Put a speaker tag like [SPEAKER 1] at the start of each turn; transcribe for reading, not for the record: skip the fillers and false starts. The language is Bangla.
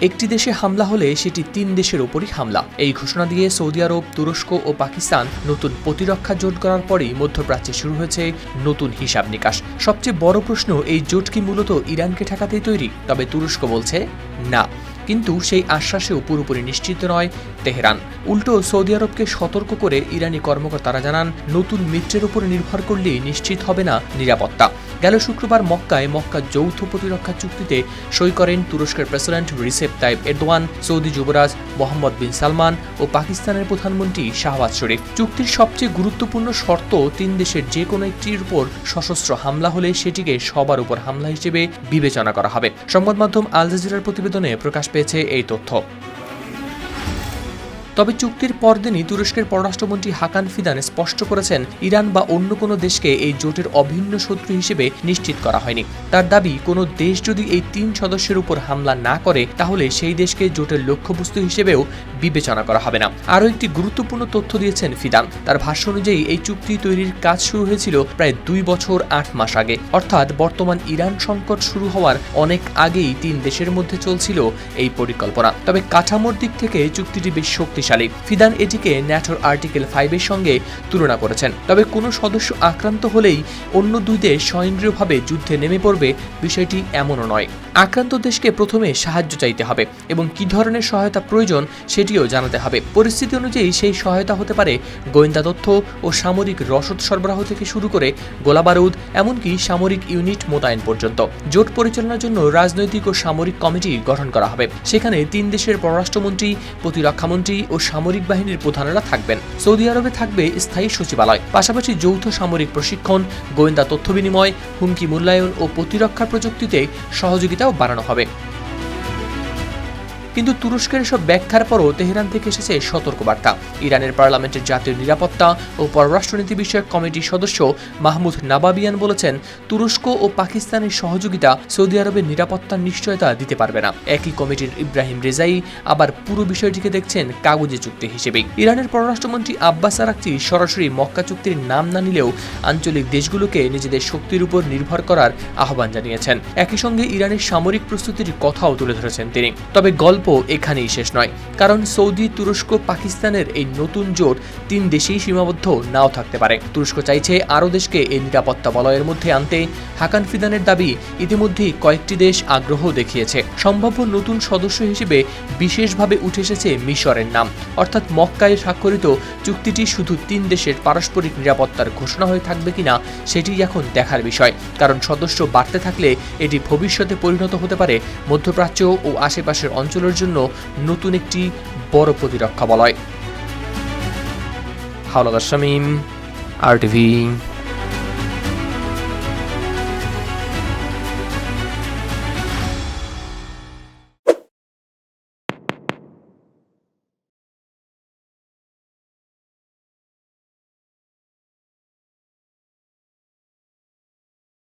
[SPEAKER 1] একটি দেশে হামলা হলে সেটি ৩ দেশের ওপরই হামলা। এই ঘোষণা দিয়ে সৌদি আরব, তুরস্ক ও পাকিস্তান নতুন প্রতিরক্ষা জোট করার পরই মধ্যপ্রাচ্যে শুরু হয়েছে নতুন হিসাব নিকাশ। সবচেয়ে বড় প্রশ্ন, এই জোট কি মূলত ইরানকে ঠেকাতেই তৈরি? তবে তুরস্ক বলছে না, কিন্তু সেই আশ্বাসেও পুরোপুরি নিশ্চিত নয় তেহরান। উল্টো সৌদি আরবকে সতর্ক করে ইরানি কর্মকর্তারা জানান, নতুন মিত্রের উপর নির্ভর করলেই নিশ্চিত হবে না নিরাপত্তা। গেল শুক্রবার মক্কা যৌথ প্রতিরক্ষা চুক্তিতে সই করেন তুরস্কের president Recep Tayyip Erdogan, Saudi যুবরাজ মোহাম্মদ বিন সালমান ও পাকিস্তানের প্রধানমন্ত্রী শাহবাজ শরীফ। চুক্তির সবচেয়ে গুরুত্বপূর্ণ শর্ত, ৩ দেশের যে কোনো একটির উপর সশস্ত্র হামলা হলে সেটিকে সবার উপর হামলা হিসেবে বিবেচনা করা হবে। সংবাদ মাধ্যম আল জাজিরার প্রতিবেদনে প্রকাশ পেয়েছে এই তথ্য। তবে চুক্তির পরদিনই তুরস্কের পররাষ্ট্রমন্ত্রী হাকান ফিদান স্পষ্ট করেছেন, ইরান বা অন্য কোনো দেশকে এই জোটের অভিন্ন শত্রু হিসেবে নিশ্চিত করা হয়নি। তার দাবি, কোনো দেশ যদি এই ৩ সদস্যের উপর হামলা না করে তাহলে সেই দেশকে জোটের লক্ষ্যবস্তু হিসেবেও বিবেচনা করা হবে না। আরও একটি গুরুত্বপূর্ণ তথ্য দিয়েছেন ফিদান। তার ভাষ্য অনুযায়ী এই চুক্তি তৈরির কাজ শুরু হয়েছিল প্রায় ২ বছর ৮ মাস আগে, অর্থাৎ বর্তমান ইরান সংকট শুরু হওয়ার অনেক আগেই ৩ দেশের মধ্যে চলছিল এই পরিকল্পনা। তবে কাঠামোর দিক থেকে চুক্তিটি বেশ শক্তিশালী। ফিদান এটিকে ন্যাটোর আর্টিকেল 5 এর সঙ্গে তুলনা করেছেন। তবে কোনো সদস্য আক্রান্ত হলেই অন্য ২ দেশ স্বয়ংক্রিয়ভাবে যুদ্ধে নেমে পড়বে, বিষয়টি এমনও নয়। আক্রান্ত দেশকে প্রথমে সাহায্য চাইতে হবে এবং কী ধরনের সহায়তা প্রয়োজন সেটিও জানাতে হবে। পরিস্থিতি অনুযায়ী সেই সহায়তা হতে পারে গোয়েন্দা তথ্য ও সামরিক রসদ সরবরাহ থেকে শুরু করে গোলাবারুদ, এমনকি সামরিক ইউনিট মোতায়েন পর্যন্ত। জোট পরিচালনার জন্য রাজনৈতিক ও সামরিক কমিটি গঠন করা হবে। সেখানে ৩ দেশের পররাষ্ট্রমন্ত্রী, প্রতিরক্ষামন্ত্রী ও সামরিক বাহিনীর প্রধানেরা থাকবেন। সৌদি আরবে থাকবে স্থায়ী সচিবালয়, পাশাপাশি যৌথ সামরিক প্রশিক্ষণ, গোয়েন্দা তথ্য বিনিময়, হুমকি মূল্যায়ন ও প্রতিরক্ষা প্রযুক্তিতে সহযোগিতাও বাড়ানো হবে। কিন্তু তুরস্কের এসব ব্যাখ্যার পরও তেহরান থেকে এসেছে সতর্কবার্তা। ইরানের পার্লামেন্টের জাতীয় নিরাপত্তা ও পররাষ্ট্রনীতি বিষয়ক কমিটির সদস্য মাহমুদ নাবাবিয়ান বলেছেন, তুরস্ক ও পাকিস্তানের সহযোগিতা সৌদি আরবের নিরাপত্তার নিশ্চয়তা দিতে পারবে না। একই কমিটির ইব্রাহিম রেজাই আবার পুরো বিষয়টিকে দেখছেন কাগজে চুক্তি হিসেবেই। ইরানের পররাষ্ট্রমন্ত্রী আব্বাস আরাকচি সরাসরি মক্কা চুক্তির নাম না নিলেও আঞ্চলিক দেশগুলোকে নিজেদের শক্তির উপর নির্ভর করার আহ্বান জানিয়েছেন। একই সঙ্গে ইরানের সামরিক প্রস্তুতির কথাও তুলে ধরেছেন তিনি। তবে গল্প এখানেই শেষ নয়, কারণ সৌদি, তুরস্ক, পাকিস্তানের এই নতুন জোট ৩ দেশেই সীমাবদ্ধ নাও থাকতে পারে। তুরস্ক চাইছে আরও দেশকে এই নিরাপত্তা বলয়ের মধ্যে আনতে। হাকান ফিদানের দাবি, ইতিমধ্যেই কয়েকটি দেশ আগ্রহ দেখিয়েছে। সম্ভাব্য নতুন সদস্য হিসেবে বিশেষভাবে উঠে এসেছে মিশরের নাম। অর্থাৎ মক্কায় স্বাক্ষরিত চুক্তিটি শুধু ৩ দেশের পারস্পরিক নিরাপত্তার ঘোষণা হয়ে থাকবে কিনা সেটি এখন দেখার বিষয়, কারণ সদস্য বাড়তে থাকলে এটি ভবিষ্যতে পরিণত হতে পারে মধ্যপ্রাচ্য ও আশেপাশের অঞ্চলের জন্য নতুন একটি বড় প্রতিরক্ষা বলয়। হাওলাদার শামীম, RTV।